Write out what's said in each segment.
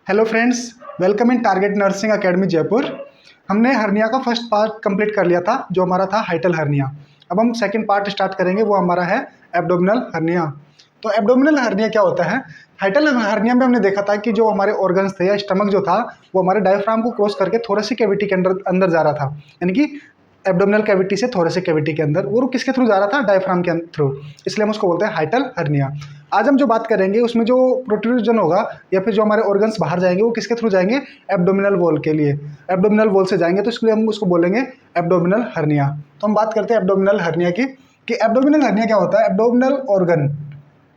Hello friends, welcome in target nursing academy Jaipur. हमने hernia का first part complete कर लिया था जो हमारा था हाइटल हर्निया। अब हम सेकंड पार्ट स्टार्ट करेंगे, वो हमारा है एब्डोमिनल हर्निया। तो एब्डोमिनल हर्निया क्या होता है? हाइटल हर्निया में हमने देखा था कि जो हमारे ऑर्गन्स थे या स्टमक जो था वो हमारे डायफ्राम को क्रॉस करके थोरेसिक कैविटी के अंदर जा रहा था, यानी कि एब्डोमिनल कैविटी से थोरेसिक कैविटी के अंदर। वो किसके थ्रू जा रहा था? डायफ्राम के थ्रू, इसलिए हम उसको बोलते हैं हाइटल हर्निया। आज हम जो बात करेंगे उसमें जो प्रोट्रूजन होगा या फिर जो हमारे ऑर्गन्स बाहर जाएंगे वो किसके थ्रू जाएंगे? एब्डोमिनल वॉल के लिए, एब्डोमिनल वॉल से जाएंगे, तो इसलिए हम उसको बोलेंगे एब्डोमिनल हर्निया। तो हम बात करते हैं एब्डोमिनल हर्निया की कि एब्डोमिनल हर्निया क्या होता है। Abdominal organ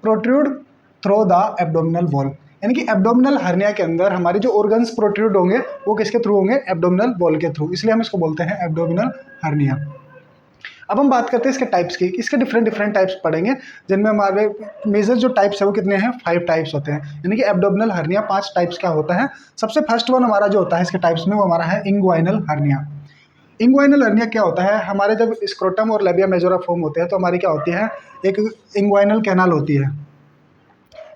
protrude through the abdominal wall, यानी कि एब्डोमिनल हर्निया के अंदर हमारे जो ऑर्गन्स प्रोट्रूड होंगे वो किसके थ्रू होंगे? एब्डोमिनल वॉल के थ्रू, इसलिए हम इसको बोलते हैं एब्डोमिनल हर्निया। अब हम बात करते हैं इसके टाइप्स की। इसके डिफरेंट टाइप्स पढ़ेंगे, जिनमें हमारे मेजर जो टाइप्स है वो कितने हैं? 5 टाइप्स होते हैं, यानी कि एब्डोमिनल हर्निया 5 टाइप्स का होता है। सबसे फर्स्ट वन हमारा जो होता है इसके टाइप्स में वो हमारा है इंग्वाइनल हर्निया। इंग्वाइनल हर्निया क्या होता है? हमारे जब स्क्रोटम और लेबिया मेजोरा फॉर्म होते हैं तो हमारी क्या होती है? एक इंग्वाइनल कैनाल होती है।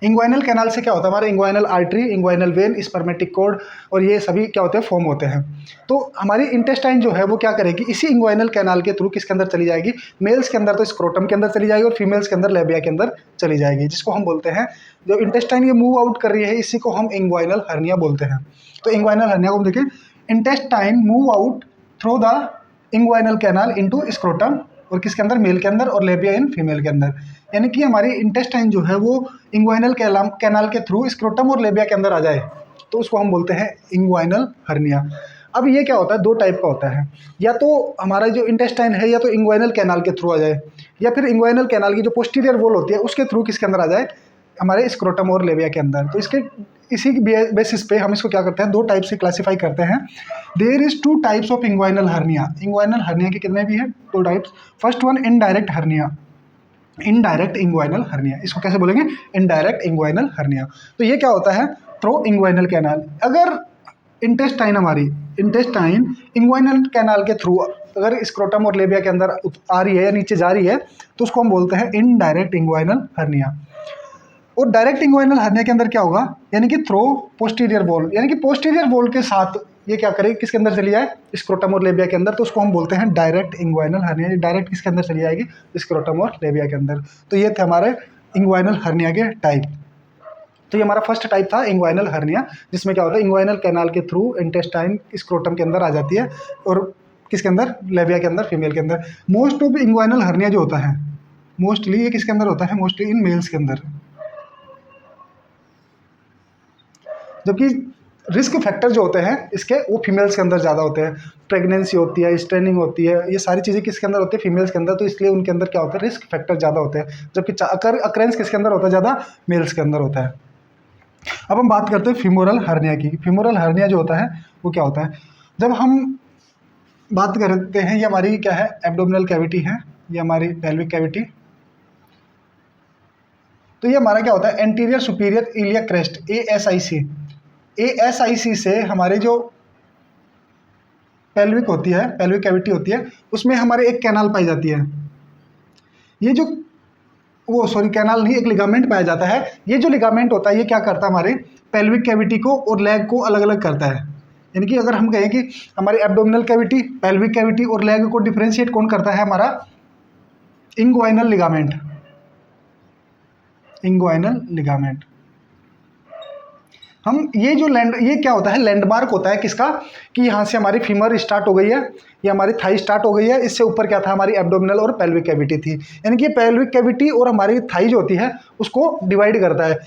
इंग्वाइनल कैनाल से क्या होता है? हमारे inguinal artery, inguinal vein, spermatic cord और ये सभी क्या होते हैं? फॉर्म होते हैं। तो हमारी इंटेस्टाइन जो है वो क्या करेगी? इसी इंग्वाइनल कैनाल के थ्रू किसके अंदर चली जाएगी? मेल्स के अंदर तो स्क्रोटम के अंदर चली जाएगी और फीमेल्स के अंदर लेबिया के अंदर चली जाएगी, जिसको हम बोलते हैं, जो इंटेस्टाइन ये मूव आउट कर रही है इसी को हम इंग्वाइनल हर्निया बोलते हैं। तो इंग्वाइनल हर्निया को हम देखें, intestine move out through the inguinal canal into scrotum, और किसके अंदर? मेल के अंदर, और लेबिया इन फीमेल के अंदर। यानी कि हमारी इंटेस्टाइन जो है वो इंग्वाइनल कैनाल के थ्रू स्क्रोटम और लेबिया के अंदर आ जाए तो उसको हम बोलते हैं इंग्वाइनल हर्निया। अब ये क्या होता है? 2 टाइप का होता है, या तो हमारा जो इंटेस्टाइन है या तो इंग्वाइनल कैनाल के थ्रू आ जाए, या फिर इंग्वाइनल कैनाल की जो पोस्टीरियर वॉल होती है उसके थ्रू किसके अंदर आ जाए? हमारे स्क्रोटम और लेबिया के अंदर। तो इसी बेसिस पे हम इसको क्या करते हैं? 2 टाइप से क्लासीफाई करते हैं। There is 2 types of inguinal hernia. Inguinal hernia के कितने भी हैं? 2 types. First one indirect hernia, indirect inguinal hernia. इसको कैसे बोलेंगे? Indirect inguinal hernia. तो ये क्या होता है? Through inguinal canal. अगर इंटेस्टाइन हमारी इंटेस्टाइन इंग्वाइनल कैनाल के थ्रू अगर स्क्रोटम और लेबिया के अंदर आ रही है या नीचे जा रही है तो उसको हम बोलते हैं इनडायरेक्ट इंग्वाइनल हर्निया। और डायरेक्ट इंग्वाइनल हर्निया के अंदर क्या होगा? यानी कि थ्रो पोस्टीरियर वॉल, यानी कि पोस्टीरियर वॉल के साथ ये क्या करेगी? किसके अंदर चली जाए? स्क्रोटम और लेबिया के अंदर, तो उसको हम बोलते हैं डायरेक्ट इंग्वाइनल हर्निया। डायरेक्ट किसके अंदर चली जाएगी? स्क्रोटम और लेबिया के अंदर। तो ये थे हमारे इंग्वाइनल हर्निया के टाइप। तो ये हमारा फर्स्ट टाइप था इंग्वाइनल हर्निया, जिसमें क्या होता है? इंग्वाइनल कैनाल के थ्रू इंटेस्टाइन स्क्रोटम के अंदर आ जाती है और किसके अंदर? लेबिया के अंदर, फीमेल के अंदर। मोस्ट ऑफ इंग्वाइनल हर्निया जो होता है मोस्टली ये किसके अंदर होता है? मोस्टली इन मेल्स के अंदर। जबकि रिस्क फैक्टर जो होते हैं इसके वो फीमेल्स के अंदर ज़्यादा होते हैं। प्रेगनेंसी होती है, स्ट्रेनिंग होती है, ये सारी चीज़ें किसके अंदर होती है? फीमेल्स के अंदर। तो इसलिए उनके अंदर क्या होता है? रिस्क फैक्टर ज़्यादा होते हैं। जबकि अकरेंस किसके अंदर होता है? ज़्यादा मेल्स के अंदर होता है। अब हम बात करते हैं फीमोरल हर्निया की। फीमोरल हर्निया जो होता है वो क्या होता है? जब हम बात करते हैं, ये हमारी क्या है? एब्डोमिनल कैविटी है, ये हमारी पेल्विक कैविटी। तो ये हमारा क्या होता है? Anterior superior iliac crest, ASIC से हमारे जो पेल्विक होती है, पेल्विक कैविटी होती है, उसमें हमारे एक कैनाल पाई जाती है। ये जो कैनाल नहीं, एक लिगामेंट पाया जाता है। ये जो लिगामेंट होता है ये क्या करता है? हमारे पेल्विक कैविटी को और लेग को अलग अलग करता है। यानी कि अगर हम कहें कि हमारी एब्डोमिनल कैविटी, पेल्विक कैविटी और लेग को डिफ्रेंशिएट कौन करता है? हमारा इंग्वाइनल लिगामेंट। Inguinal ligament. हम ये क्या होता है? लैंडमार्क होता है किसका? कि यहाँ से हमारी फीमर स्टार्ट हो गई है, ये हमारी थाई स्टार्ट हो गई है, इससे ऊपर क्या था? हमारी एब्डोमिनल और पेल्विक कैविटी थी। यानी कि पेल्विक कैविटी और हमारी थाई जो होती है उसको डिवाइड करता है।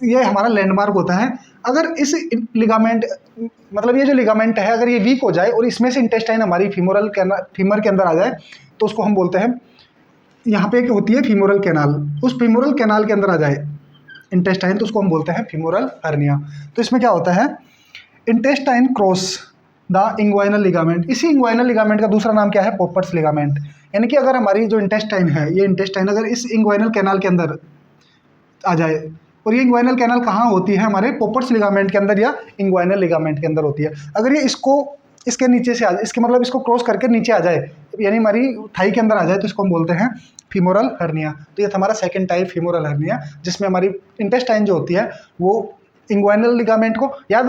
ये हमारा लैंडमार्क होता है। अगर इस लिगामेंट, मतलब ये जो लिगामेंट है, अगर ये वीक हो जाए और इसमें से इंटेस्टाइन हमारी फीमर के अंदर आ जाए तो उसको हम बोलते हैं, यहाँ पे एक होती है फीमोरल कैनाल, उस फीमोरल कैनाल के अंदर आ जाए इंटेस्टाइन तो उसको हम बोलते हैं फीमोरल हर्निया। तो इसमें क्या होता है? Intestine cross the inguinal ligament. इसी इंग्वाइनल लिगामेंट का दूसरा नाम क्या है? पोपर्स लिगामेंट। यानी कि अगर हमारी जो इंटेस्टाइन है, ये इंटेस्टाइन अगर इस इंग्वाइनल कैनाल के अंदर आ जाए, और ये इंग्वाइनल कैनाल कहाँ होती है? हमारे पोपर्स लिगामेंट के अंदर या इंग्वाइनल लिगामेंट के अंदर होती है। अगर ये इसके नीचे से आ जाए, इसके मतलब इसको क्रॉस करके नीचे आ जाए, यानी हमारी थाई के अंदर आ जाए, तो इसको हम बोलते हैं फीमोरल हर्निया। तो ये था हमारा सेकंड टाइप फीमोरल हर्निया, जिसमें हमारी इंटेस्टाइन जो होती है वो इंग्वाइनल लिगामेंट को याद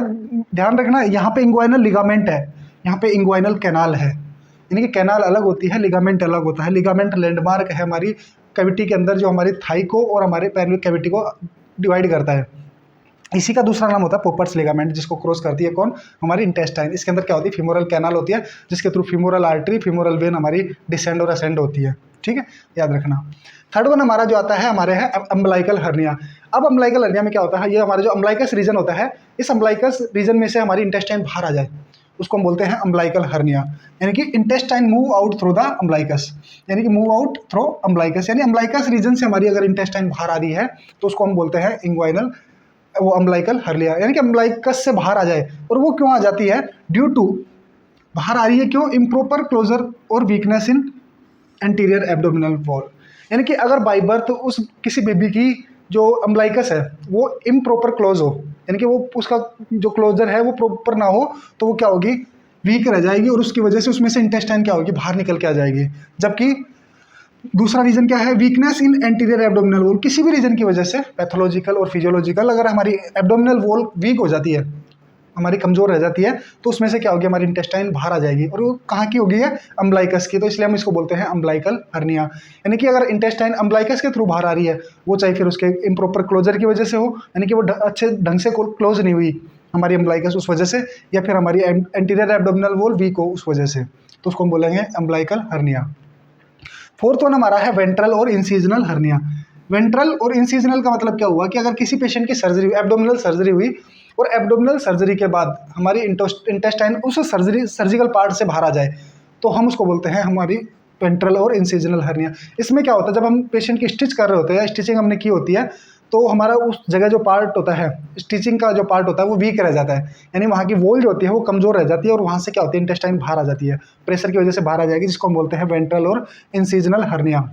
ध्यान रखना, यहाँ पे इंग्वाइनल लिगामेंट है, यहाँ पे इंग्वाइनल कैनाल है, यानी कि कैनाल अलग होती है, लिगामेंट अलग होता है। लिगामेंट लैंडमार्क है हमारी कैविटी के अंदर जो हमारी थाई को और हमारे पेल्विक कैविटी को डिवाइड करता है। इसी का दूसरा नाम होता है पोपर्स लिगामेंट, जिसको क्रॉस करती है कौन, हमारी इंटेस्टाइन। इसके अंदर क्या होती है, फीमोरल कैनाल होती है, जिसके through femoral artery, femoral when हमारी डिसेंड और असेंड होती है। ठीक है, याद रखना। थर्ड वन हमारा जो आता है हमारे है अम्बलाइकल हर्निया। अब अम्बलाइकल हर्निया में क्या होता है, ये हमारा जो अम्बलाइकस रीजन होता है, इस अम्बलाइकस रीजन में से हमारी इंटेस्टाइन बाहर आ जाए, उसको हम बोलते हैं अम्बलाइकल हर्निया। यानी कि intestine move out through the umbilicus, यानी कि मूव आउट थ्रू अम्बलाइकस, यानी अम्बलाइकस रीजन से हमारी अगर इंटेस्टाइन बाहर आ रही है तो उसको हम बोलते हैं इंग्वाइनल वो अम्बलाइकल हर्निया, यानी कि अम्बलाइकस से बाहर आ जाए। और वो क्यों आ जाती है, ड्यू टू, बाहर आ रही है क्यों, इम्प्रॉपर क्लोजर और weakness in anterior abdominal wall. यानी कि अगर बाई बर्थ उस किसी बेबी की जो अम्बलाइकस है वो इम्प्रॉपर क्लोज हो, यानी कि वो उसका जो क्लोजर है वो प्रॉपर ना हो, तो वो क्या होगी, वीक रह जाएगी, और उसकी वजह से उसमें से इंटेस्टाइन क्या होगी, बाहर निकल के आ जाएगी। जबकि दूसरा रीजन क्या है, weakness in anterior abdominal wall, किसी भी रीजन की वजह से, पैथोलॉजिकल और फिजियोलॉजिकल, अगर हमारी एब्डोमिनल वॉल वीक हो जाती है, हमारी कमजोर रह जाती है, तो उसमें से क्या होगी, हमारी इंटेस्टाइन बाहर आ जाएगी। और वो कहाँ की होगी है, अम्बलाइकस की, तो इसलिए हम इसको बोलते हैं अम्बलाइकल हर्निया। यानी कि अगर इंटेस्टाइन अम्बलाइकस के थ्रू बाहर आ रही है, वो चाहे फिर उसके इम्प्रॉपर क्लोजर की वजह से हो, यानी कि वो अच्छे ढंग से क्लोज नहीं हुई हमारी अम्बलाइकस उस वजह से, या फिर हमारी एंटीरियर एब्डोमिनल वॉल वीक हो उस वजह से, तो उसको हम बोलेंगे अम्बलाइकल हर्निया। फोर्थ वन हमारा है वेंट्रल और इंसीजनल हर्निया। वेंट्रल और इंसीजनल का मतलब क्या हुआ कि अगर किसी पेशेंट की सर्जरी, एब्डोमिनल सर्जरी हुई, और एब्डोमिनल सर्जरी के बाद हमारी इंटेस्टाइन उस सर्जिकल पार्ट से बाहर आ जाए, तो हम उसको बोलते हैं हमारी वेंट्रल और इंसीजनल हर्निया। इसमें क्या होता है, जब हम पेशेंट की स्टिच कर रहे होते हैं या स्टिचिंग हमने की होती है, तो हमारा उस जगह जो पार्ट होता है, स्टिचिंग का जो पार्ट होता है वो वीक रह जाता है, यानी वहाँ की वॉल जो होती है वो कमज़ोर रह जाती है, और वहाँ से क्या होती है, इंटेस्टाइन बाहर आ जाती है, प्रेशर की वजह से बाहर आ जाएगी, जिसको हम बोलते हैं वेंट्रल और incisional hernia.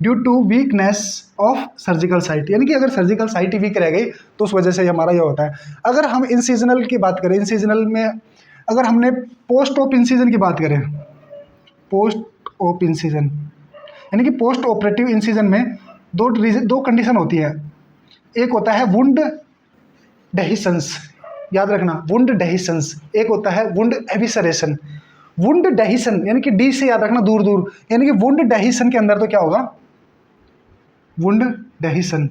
Due to weakness of surgical site, यानी कि अगर सर्जिकल साइट ही वीक रह गई तो उस वजह से हमारा ये होता है। अगर हम इंसीजनल की बात करें, इंसीजनल में अगर हमने पोस्ट ऑप इंसीजन की बात करें, पोस्ट ऑप इंसीजन, यानी कि पोस्ट ऑपरेटिव इंसीजन में दो कंडीशन होती है। एक होता है वुंड डेहिसंस, याद रखना, वुंड डेहिसंस। एक होता है वुंड एविसरेशन। वुंड डेहिसन यानी कि डी से याद रखना, दूर दूर, यानी कि वुंड डेहिसन के अंदर तो क्या होगा, वुंड डेहिसन,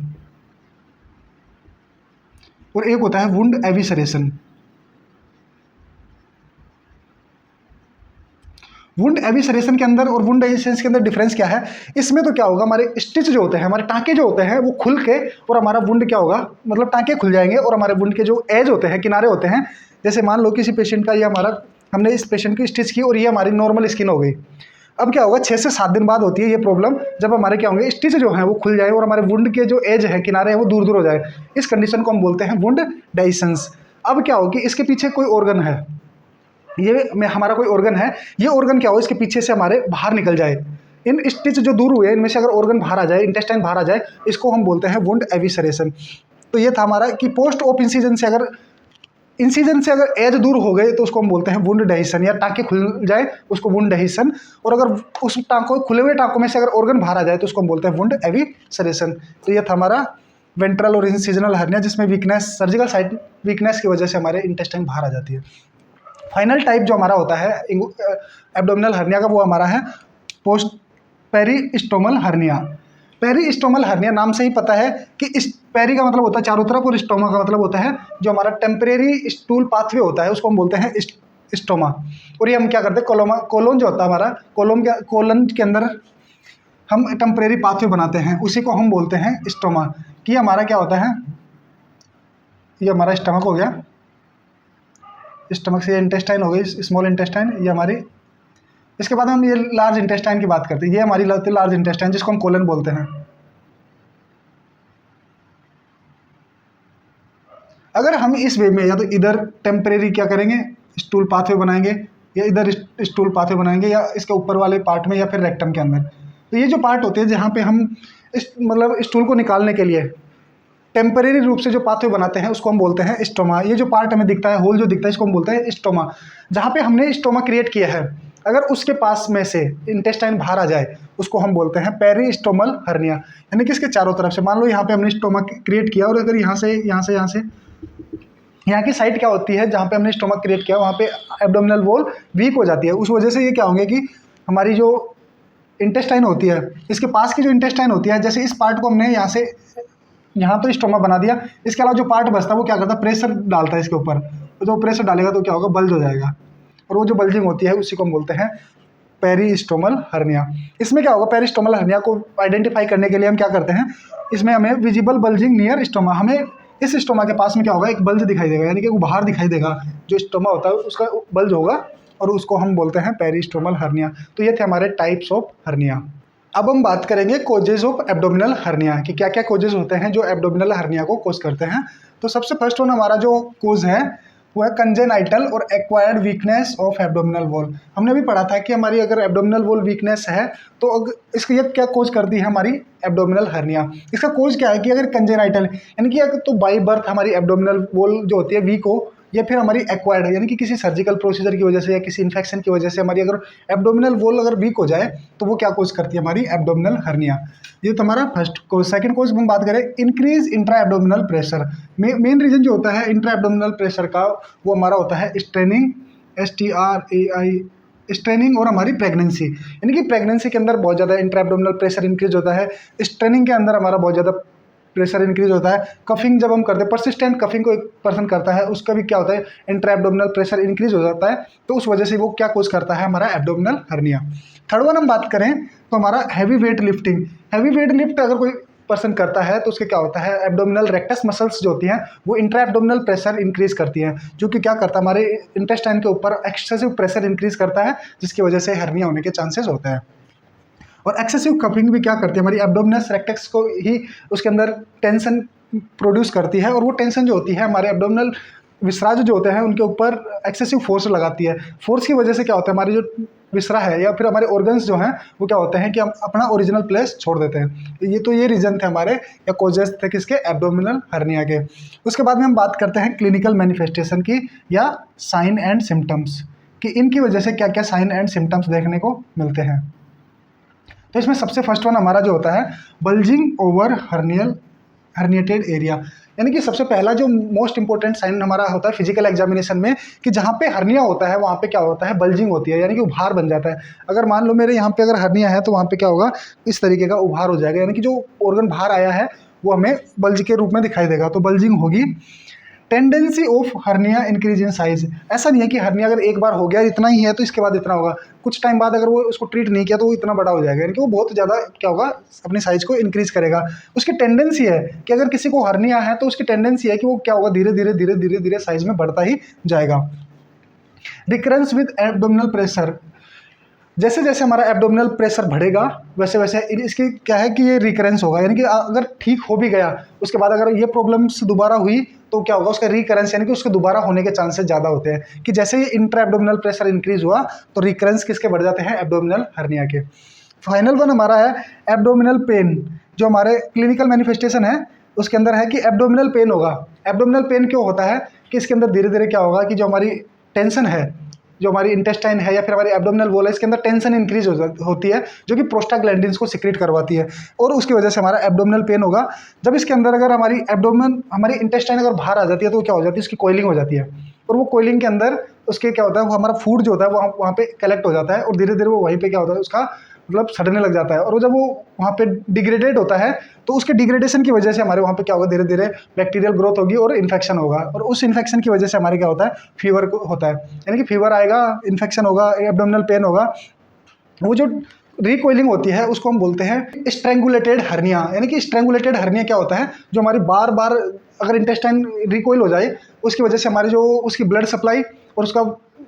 और एक होता है वुंड एविसरेशन। वुंड एविसरेशन के अंदर और वुंड एविसरेशन के अंदर डिफरेंस क्या है, इसमें तो क्या होगा, हमारे स्टिच जो होते हैं, हमारे टाँके जो होते हैं वो खुल के, और हमारा वुंड क्या होगा, मतलब टाँके खुल जाएंगे, और हमारे वुंड के जो एज होते हैं, किनारे होते हैं, जैसे मान लो किसी पेशेंट का, ये हमारा, हमने इस पेशेंट की स्टिच की और ये हमारी नॉर्मल स्किन हो गई। अब क्या होगा, 6 से 7 दिन बाद होती है ये प्रॉब्लम, जब हमारे क्या होंगे, स्टिच जो है वो खुल जाए और हमारे वुंड के जो एज है, किनारे हैं, वो दूर दूर हो जाए। इस कंडीशन को हम बोलते हैं वुंड डेहिसंस। अब क्या होगी, इसके पीछे कोई ऑर्गन है, ये में हमारा कोई ऑर्गन है, ये ऑर्गन क्या हो, इसके पीछे से हमारे बाहर निकल जाए, इन स्टिच जो दूर हुए इनमें से अगर ऑर्गन बाहर आ जाए, इंटेस्टाइन बाहर आ जाए, इसको हम बोलते हैं वुंड एविसरेशन। तो ये था हमारा कि पोस्ट ऑफ इंसीजन से अगर एज दूर हो गए तो उसको हम बोलते हैं वुंड डेहिसन, या टाँके खुल जाए उसको वुंड डेहिसन, और अगर उस टाँकों, खुले हुए टाँकों में से अगर ऑर्गन बाहर आ जाए तो उसको हम बोलते हैं वुंड एविसरेशन। तो ये था हमारा वेंट्रल और इंसीजनल हर्निया, जिसमें वीकनेस, सर्जिकल साइट वीकनेस की वजह से हमारे इंटेस्टाइन बाहर आ जाती है। फाइनल टाइप जो हमारा होता है एब्डोमिनल हर्निया का, वो हमारा है पोस्ट पेरिस्टोमल हर्निया। पेरिस्टोमल हर्निया नाम से ही पता है कि इस पेरी का मतलब होता है चारों तरफ, और स्टोमा का मतलब होता है जो हमारा टेम्परेरी स्टूल पाथवे होता है, उसको हम बोलते हैं स्टोमा। और ये हम क्या करते हैं, कोलोन जो होता है हमारा, कोलन के अंदर हम टेम्परेरी पाथवे बनाते हैं, उसी को हम बोलते हैं स्टोमा। कि हमारा क्या होता है, ये हमारा स्टमक हो गया, स्टमक से ये इंटेस्टाइन हो गई, स्मॉल इंटेस्टाइन, ये हमारी, इसके बाद हम ये लार्ज इंटेस्टाइन की बात करते हैं, ये हमारी लार्ज इंटेस्टाइन जिसको हम कोलन बोलते हैं। अगर हम इस वे में या तो इधर टेम्परेरी क्या करेंगे, स्टूल पाथवे बनाएंगे, या इधर स्टूल पाथवे बनाएंगे, या इसके ऊपर वाले पार्ट में, या फिर रेक्टम के अंदर, तो ये जो पार्ट होते हैं जहाँ पे हम मतलब स्टूल को निकालने के लिए टेम्परेरी रूप से जो पाथवे बनाते हैं उसको हम बोलते हैं स्टोमा। ये जो पार्ट हमें दिखता है, होल जो दिखता है, इसको हम बोलते हैं स्टोमा। जहाँ पे हमने स्टोमा क्रिएट किया है, अगर उसके पास में से इंटेस्टाइन बाहर आ जाए, उसको हम बोलते हैं पेरिस्टोमल हर्निया। यानी कि इसके चारों तरफ से, मान लो यहाँ पे हमने स्टोमा क्रिएट किया, और अगर यहाँ से यहाँ की साइट क्या होती है, जहाँ पे हमने स्टोमक क्रिएट किया वहाँ पे एब्डोमिनल वॉल वीक हो जाती है। उस वजह से ये क्या होंगे कि हमारी जो इंटेस्टाइन होती है, इसके पास की जो इंटेस्टाइन होती है, जैसे इस पार्ट को हमने यहाँ से यहाँ तो स्टोमा बना दिया, इसके अलावा जो पार्ट बचता है वो क्या करता है, प्रेशर डालता है इसके ऊपर। तो जो प्रेशर डालेगा तो क्या होगा, बल्ज हो जाएगा, और वो जो बल्जिंग होती है उसी को हम बोलते हैं पेरिस्टोमल हर्निया। इसमें क्या होगा, पेरिस्टोमल हर्निया को आइडेंटिफाई करने के लिए हम क्या करते हैं, इसमें हमें विजिबल बल्जिंग नियर स्टोमा, हमें इस स्टोमा के पास में क्या होगा, एक बल्ज दिखाई देगा, यानी कि वो बाहर दिखाई देगा, जो स्टोमा होता है उसका बल्ज होगा, और उसको हम बोलते हैं पेरिस्टोमल हर्निया। तो ये थे हमारे टाइप्स ऑफ हर्निया। अब हम बात करेंगे कोजेज ऑफ एब्डोमिनल हर्निया कि क्या क्या कोजेज होते हैं जो एब्डोमिनल हर्निया को कोज करते हैं। तो सबसे फर्स्ट वन हमारा जो कोज है वो है कंजेनाइटल और acquired weakness of abdominal wall. हमने भी पढ़ा था कि हमारी अगर एब्डोमिनल वॉल वीकनेस है तो इसकी ये क्या कोज करती है, हमारी एब्डोमिनल हर्निया। इसका कोज क्या है कि अगर कंजेनाइटल यानी कि अगर तो बाई बर्थ हमारी एब्डोमिनल वॉल जो होती है वीक हो, या फिर हमारी एक्वायर्ड यानी कि किसी सर्जिकल प्रोसीजर की वजह से या किसी इन्फेक्शन की वजह से हमारी अगर एब्डोमिनल वॉल अगर वीक हो जाए तो वो क्या कोज करती है, हमारी एब्डोमिनल हर्निया। ये तो हमारा फर्स्ट कोज। सेकंड कोज हम बात करें, increase intra abdominal pressure. Main reason जो होता है इंट्रा एब्डोमिनल प्रेशर का वो हमारा होता है स्ट्रेनिंग, STRAI, स्ट्रेनिंग, और हमारी प्रेगनेंसी, यानी कि प्रेगनेंसी के अंदर बहुत ज़्यादा इंट्रा एब्डोमिनल प्रेशर इंक्रीज होता है, स्ट्रेनिंग के अंदर हमारा बहुत ज़्यादा प्रेशर इंक्रीज होता है, कफिंग जब हम करते हैं, परसिस्टेंट कफिंग को एक पर्सन करता है उसका भी क्या होता है, इंट्रा एब्डोमिनल प्रेशर इंक्रीज हो जाता है, तो उस वजह से वो क्या कोज करता है, हमारा एब्डोमिनल हर्निया। थर्ड वन हम बात करें तो हमारा heavy weight lifting. Heavy weight lift अगर कोई पर्सन करता है तो उसके क्या होता है, एब्डोमिनल रेक्टस मसल्स जो होती हैं वो इंट्रा एब्डोमिनल प्रेशर इंक्रीज करती हैं, जो कि क्या करता है, हमारे इंटेस्टाइन के ऊपर एक्सेसिव प्रेशर इंक्रीज करता है, जिसकी वजह से हर्निया होने के चांसेस होते हैं। और एक्सेसिव कफिंग भी क्या करती है, हमारी एब्डोमिनस रेक्टस को ही उसके अंदर टेंशन प्रोड्यूस करती है, और वो टेंशन जो होती है हमारे एब्डोमिनल विसराज जो होते हैं उनके ऊपर एक्सेसिव फोर्स लगाती है। फोर्स की वजह से क्या होता है, हमारी जो विसरा है या फिर हमारे ऑर्गन्स जो हैं वो क्या होते हैं कि हम अपना ओरिजिनल प्लेस छोड़ देते हैं। ये रीजन थे हमारे या कोजेस थे किसके, एब्डोमिनल हर्निया के। उसके बाद में हम बात करते हैं क्लिनिकल मैनिफेस्टेशन की या साइन एंड सिम्टम्स, कि इनकी वजह से क्या क्या साइन एंड सिम्टम्स देखने को मिलते हैं। तो इसमें सबसे फर्स्ट वन हमारा जो होता है बल्जिंग ओवर हर्निएटेड एरिया, यानी कि सबसे पहला जो मोस्ट इंपॉर्टेंट साइन हमारा होता है फिजिकल एग्जामिनेशन में, कि जहाँ पे हर्निया होता है वहाँ पे क्या होता है, बल्जिंग होती है, यानी कि उभार बन जाता है। अगर मान लो मेरे यहाँ पे अगर हर्निया है तो वहाँ पे क्या होगा, इस तरीके का उभार हो जाएगा, यानी कि जो ऑर्गन बाहर आया है वो हमें बल्ज के रूप में दिखाई देगा, तो बल्जिंग होगी। Tendency of hernia increase in size, ऐसा नहीं है कि हर्निया अगर एक बार हो गया इतना ही है तो इसके बाद इतना होगा, कुछ टाइम बाद अगर वो उसको ट्रीट नहीं किया तो वो इतना बड़ा हो जाएगा, यानी कि वो बहुत ज़्यादा क्या होगा, अपनी साइज को इंक्रीज करेगा। उसकी टेंडेंसी है कि अगर किसी को हर्निया है तो उसकी टेंडेंसी है कि वो क्या होगा, धीरे धीरे धीरे धीरे धीरे साइज में बढ़ता ही जाएगा। रिकरेंस विद एब्डोमिनल प्रेशर, जैसे जैसे हमारा एब्डोमिनल प्रेशर बढ़ेगा वैसे वैसे इसकी क्या है कि ये रिकरेंस होगा, यानी कि अगर ठीक हो भी गया उसके बाद अगर ये प्रॉब्लम्स दोबारा हुई तो क्या होगा, उसका रिकरेंस यानी कि उसके दोबारा होने के चांसेस ज़्यादा होते हैं, कि जैसे ही इंट्रा एब्डोमिनल प्रेशर इंक्रीज हुआ तो रिकरेंस किसके बढ़ जाते हैं, एब्डोमिनल हर्निया के। फाइनल वन हमारा है एब्डोमिनल पेन, जो हमारे क्लिनिकल मैनिफेस्टेशन है उसके अंदर है कि एब्डोमिनल पेन होगा। एब्डोमिनल पेन क्यों होता है कि इसके अंदर धीरे धीरे क्या होगा कि जो हमारी टेंशन है, जो हमारी इंटेस्टाइन है या फिर हमारी एब्डोमिनल वॉल है, इसके अंदर टेंशन इंक्रीज होती है, जो कि प्रोस्टाग्लैंडिन्स को सिक्रीट करवाती है, और उसकी वजह से हमारा एब्डोमिनल पेन होगा। जब इसके अंदर अगर हमारी इंटेस्टाइन अगर बाहर आ जाती है तो क्या हो जाती है, उसकी कोइलिंग हो जाती है, और वो कोइलिंग के अंदर उसके क्या होता है, वो हमारा फूड जो होता है वो वहाँ पे कलेक्ट हो जाता है, और धीरे धीरे वो वहीं पे क्या होता है, उसका मतलब सड़ने लग जाता है, और जब वो वहाँ पे डिग्रेडेड होता है तो उसके डिग्रेडेशन की वजह से हमारे वहाँ पे क्या होगा, धीरे धीरे बैक्टीरियल ग्रोथ होगी और इन्फेक्शन होगा, और उस इन्फेक्शन की वजह से हमारे क्या होता है, फीवर होता है, यानी कि फीवर आएगा, इन्फेक्शन होगा, एब्डोमिनल पेन होगा। वो जो रिकोइलिंग होती है उसको हम बोलते हैं स्ट्रेंगुलेटेड हर्निया, यानी कि स्ट्रेंगुलेटेड हर्निया क्या होता है, जो हमारी बार बार अगर इंटेस्टाइन रिकोइल हो जाए उसकी वजह से हमारी जो उसकी ब्लड सप्लाई और उसका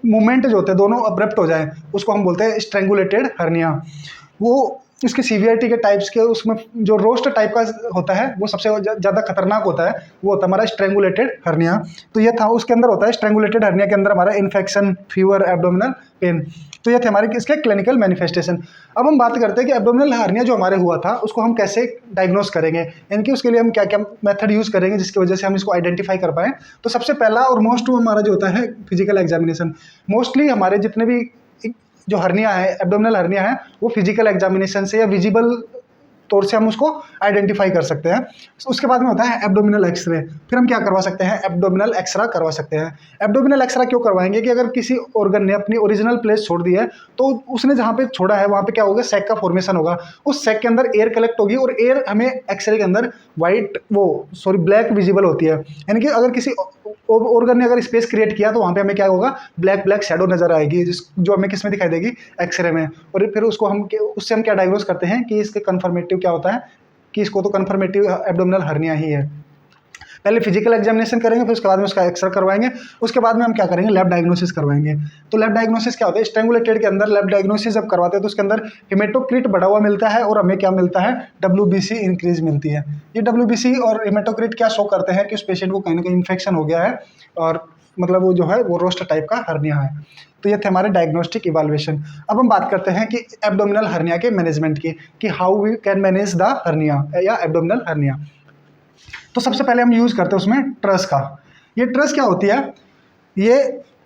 मूवमेंट जो होते हैं दोनों अब्रप्ट हो जाए, उसको हम बोलते हैं स्ट्रेंगुलेटेड हर्निया। वो इसके सीवियरिटी के टाइप्स के उसमें जो रोस्ट टाइप का होता है वो सबसे ज़्यादा खतरनाक होता है, वो होता है हमारा स्ट्रेंगुलेटेड हर्निया। तो ये था, उसके अंदर होता है स्ट्रेंगुलेटेड हर्निया के अंदर हमारा इन्फेक्शन, फीवर, एब्डोमिनल पेन। तो ये थे हमारे इसके क्लिनिकल मैनिफेस्टेशन। अब हम बात करते हैं कि एब्डोमिनल हर्निया जो हमारे हुआ था उसको हम कैसे डायग्नोस करेंगे, यानी कि उसके लिए हम क्या क्या मेथड यूज़ करेंगे जिसकी वजह से हम इसको आइडेंटिफाई कर पाएँ। तो सबसे पहला और मोस्ट हमारा जो होता है फिजिकल एग्जामिनेशन। मोस्टली हमारे जितने भी जो हर्निया है, एब्डोमिनल हर्निया है, वो फिजिकल एग्जामिनेशन से या विजिबल तौर से हम उसको आइडेंटिफाई कर सकते हैं। उसके बाद में होता है एब्डोमिनल एक्सरे। फिर हम क्या करवा सकते हैं, एब्डोमिनल एक्सरा करवा सकते हैं। एब्डोमिनल एक्सरा क्यों करवाएंगे कि अगर किसी ऑर्गन ने अपनी ओरिजिनल प्लेस छोड़ दी है तो उसने जहाँ पे छोड़ा है वहाँ पे क्या होगा, सैक का फॉर्मेशन होगा। उस सैक के अंदर एयर कलेक्ट होगी और एयर हमें एक्सरे के अंदर ब्लैक विजिबल होती है। यानी कि अगर किसी ऑर्गन ने अगर स्पेस क्रिएट किया तो वहाँ पे हमें क्या होगा, ब्लैक शैडो नजर आएगी, जो हमें किस में दिखाई देगी, एक्सरे में। और फिर उससे हम क्या डायग्नोस करते हैं कि इसके कन्फर्मेटिव क्या होता है, कि इसको तो कन्फर्मेटिव एब्डोमिनल हर्निया ही है। पहले फिजिकल एग्जामिनेशन करेंगे, फिर उसके बाद में उसका एक्सरे करवाएंगे। उसके बाद में हम क्या करेंगे, लैब डायग्नोसिस करवाएंगे। तो लैब डायग्नोसिस क्या होता है, स्ट्रैंगुलेटेड के अंदर लैब डायग्नोसिस जब करवाते हैं तो उसके अंदर हेमेटोक्रिट बढ़ा हुआ मिलता है और हमें क्या मिलता है, WBC इंक्रीज मिलती है। ये WBC और हेमेटोक्रिट क्या शो करते हैं कि उस पेशेंट को कहीं ना कहीं इन्फेक्शन हो गया है और मतलब वो जो है वो रोस्ट टाइप का हर्निया है। तो ये थे हमारे डायग्नोस्टिक इवैल्यूएशन। अब हम बात करते हैं कि एब्डोमिनल हर्निया के मैनेजमेंट की, कि how we can manage the hernia या एब्डोमिनल हर्निया। तो सबसे पहले हम यूज़ करते हैं उसमें ट्रस का। ये ट्रस क्या होती है, ये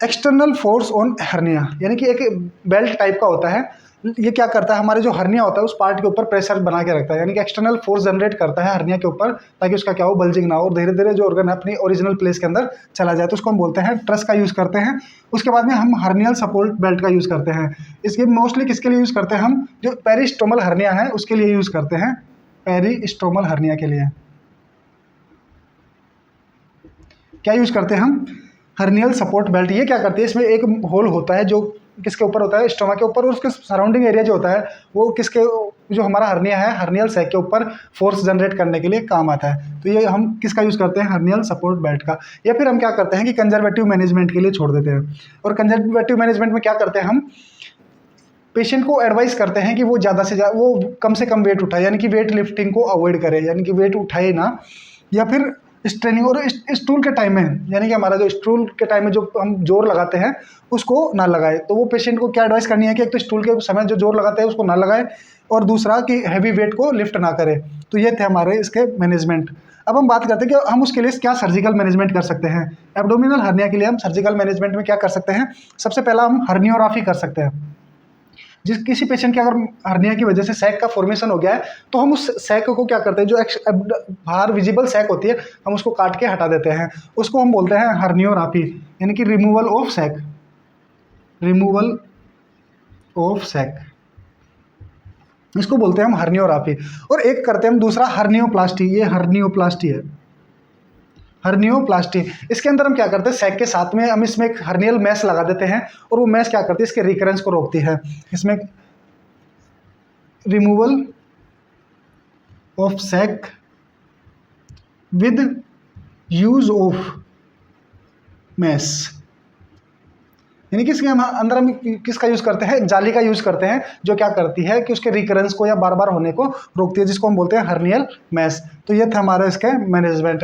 एक्सटर्नल फोर्स ऑन हर्निया, यानी कि एक बेल्ट टाइप का होता है। ये क्या करता है, हमारे जो हर्निया होता है उस पार्ट के ऊपर प्रेशर बना के रखता है, यानी कि एक्सटर्नल फोर्स जनरेट करता है हर्निया के ऊपर, ताकि उसका क्या हो, बल्जिंग ना हो और धीरे धीरे जो ऑर्गन है अपनी ओरिजिनल प्लेस के अंदर चला जाए। तो उसको हम बोलते हैं ट्रस का यूज़ करते हैं। उसके बाद में हम हर्नियल सपोर्ट बेल्ट का यूज़ करते हैं। इसके मोस्टली किसके लिए यूज़ करते हैं, हम जो पेरिस्टोमल हर्निया है उसके लिए यूज़ करते हैं, पेरिस्टोमल हर्निया के लिए क्या यूज़ करते हैं हम, हर्नियल सपोर्ट बेल्ट। ये क्या करती है, इसमें एक होल होता है जो किसके ऊपर होता है, स्टोमा के ऊपर, और उसके सराउंडिंग एरिया जो होता है वो किसके, जो हमारा हर्निया है हर्नियल सैक के ऊपर फोर्स जनरेट करने के लिए काम आता है। तो ये हम किसका यूज़ करते हैं, हर्नियल सपोर्ट बेल्ट का। या फिर हम क्या करते हैं कि कंजर्वेटिव मैनेजमेंट के लिए छोड़ देते हैं। और कंजर्वेटिव मैनेजमेंट में क्या करते हैं, हम पेशेंट को एडवाइस करते हैं कि वो ज़्यादा से ज़्यादा, वो कम से कम वेट उठाए, यानी कि वेट लिफ्टिंग को अवॉइड करे, यानी कि वेट उठाए ना। या फिर स्ट्रेनिंग और स्टूल के टाइम में, यानी कि हमारा जो स्टूल के टाइम में जो हम जोर लगाते हैं उसको ना लगाए। तो वो पेशेंट को क्या एडवाइस करनी है कि एक तो स्टूल के समय जो जोर लगाते हैं उसको ना लगाए, और दूसरा कि हैवी वेट को लिफ्ट ना करे। तो ये थे हमारे इसके मैनेजमेंट। अब हम बात करते हैं कि हम उसके लिए क्या सर्जिकल मैनेजमेंट कर सकते हैं। एब्डोमिनल हर्निया के लिए हम सर्जिकल मैनेजमेंट में क्या कर सकते हैं, सबसे पहला हम हर्नियोग्राफी कर सकते हैं। किसी पेशेंट के अगर हर्निया की वजह से सैक का फॉर्मेशन हो गया है तो हम उस सैक को क्या करते हैं, जो बाहर विजिबल सैक होती है हम उसको काट के हटा देते हैं। उसको हम बोलते हैं हर्नियोग्राफी, यानी कि removal of sac, removal of sac, इसको बोलते हैं हम हर्नियोग्राफी। और एक करते हैं हम दूसरा हर्नियोप्लास्टी। ये हर्नियोप्लास्टी है, हर्नियोप्लास्टी। इसके अंदर हम क्या करते हैं, सैक के साथ में हम इसमें एक हर्नियल मैश लगा देते हैं और वो मैश क्या करती है, इसके रिकरेंस को रोकती है। इसमें removal of sac with use of mesh, यानी कि इसके अंदर हम किसका यूज़ करते हैं, जाली का यूज़ करते हैं, जो क्या करती है कि उसके रिकरेंस को या बार बार होने को रोकती है, जिसको हम बोलते हैं हर्नियल मैश। तो ये था हमारा इसका मैनेजमेंट।